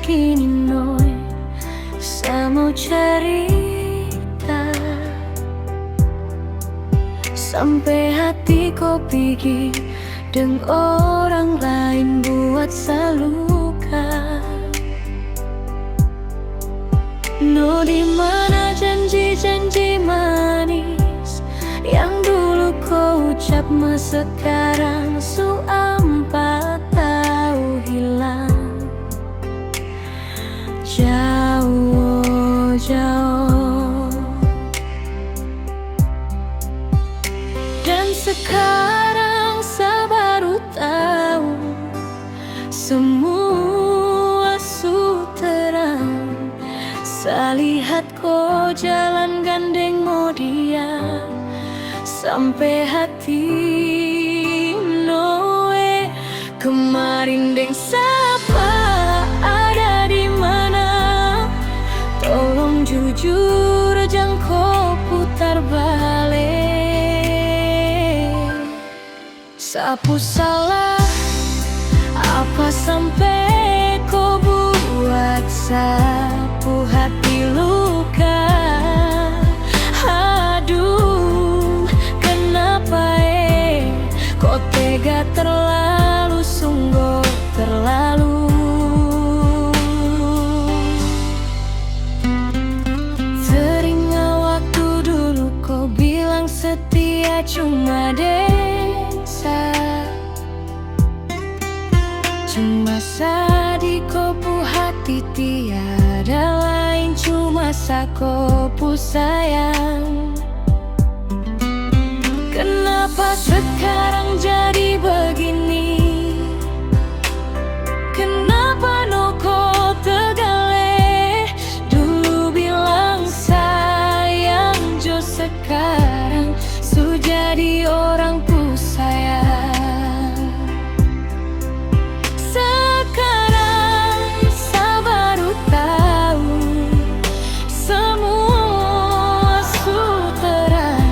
begini Noe, saya mau cerita sampai hati kau pergi dengan orang lain buat saya luka. No, di mana janji-janji manis yang dulu kau ucap, sekarang su 4 tahun hilang. Jauh, jauh. Dan sekarang saya baru tahu semua su terang. Saya lihat kau jalan gandeng mau dia sampai hati Noe. Kemarin deng siapa, ada di mana? Tolong jujur, jangan kau putar balik. Sapu salah apa sampai kau buat sapu hati luka? Aduh, kenapa kau tega terlalu, sungguh terlalu. Teringat waktu dulu kau bilang setia cuma desa, cuma di kopu hati tiada lain, cuma kopu sayang. Kenapa sekarang jadi begini? Kenapa no kau tegale? Dulu bilang sayang, jo sekarang su jadi orang ku sayang. Sekarang saya baru tahu semua su terang.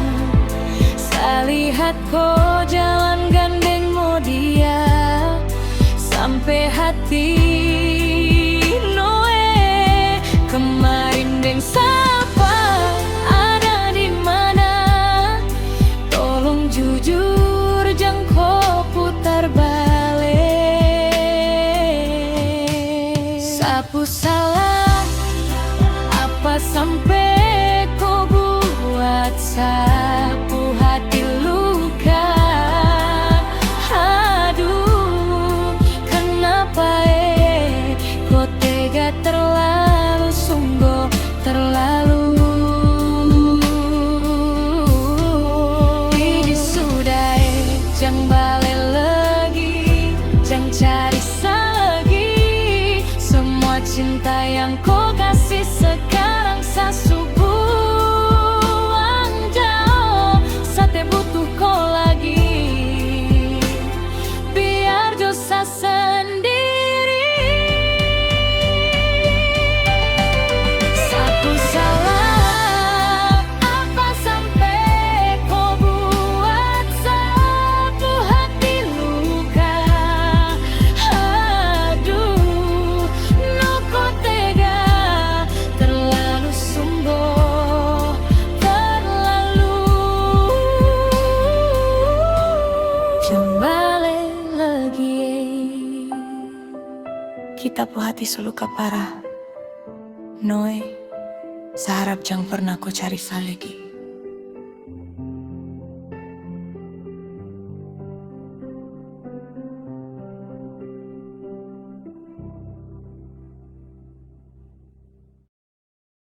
Saya lihat kau jalan gandeng mau dia sampai hati Noe. Kemarin deng siapa, ada di mana? Tolong jujur, jangan kau putar balik. Sapu salah apa sampai kau buat sapu hati luka? Aduh, kenapa kau tega terlalu, sungguh terlalu. Ini sudah jangan balik lagi, jangan cari lagi. Semua cinta yang kau kasih sekarang saya buang jauh. Saya butuh kau lagi, biar dosa sendiri. Sapu salah apa sampai kau buat sapu hati luka? Aduh, no kau tega terlalu, sungguh terlalu. Kembali lagi, kita pu hati seluka parah. Noe, saya harap jangan pernah kau cari saya lagi.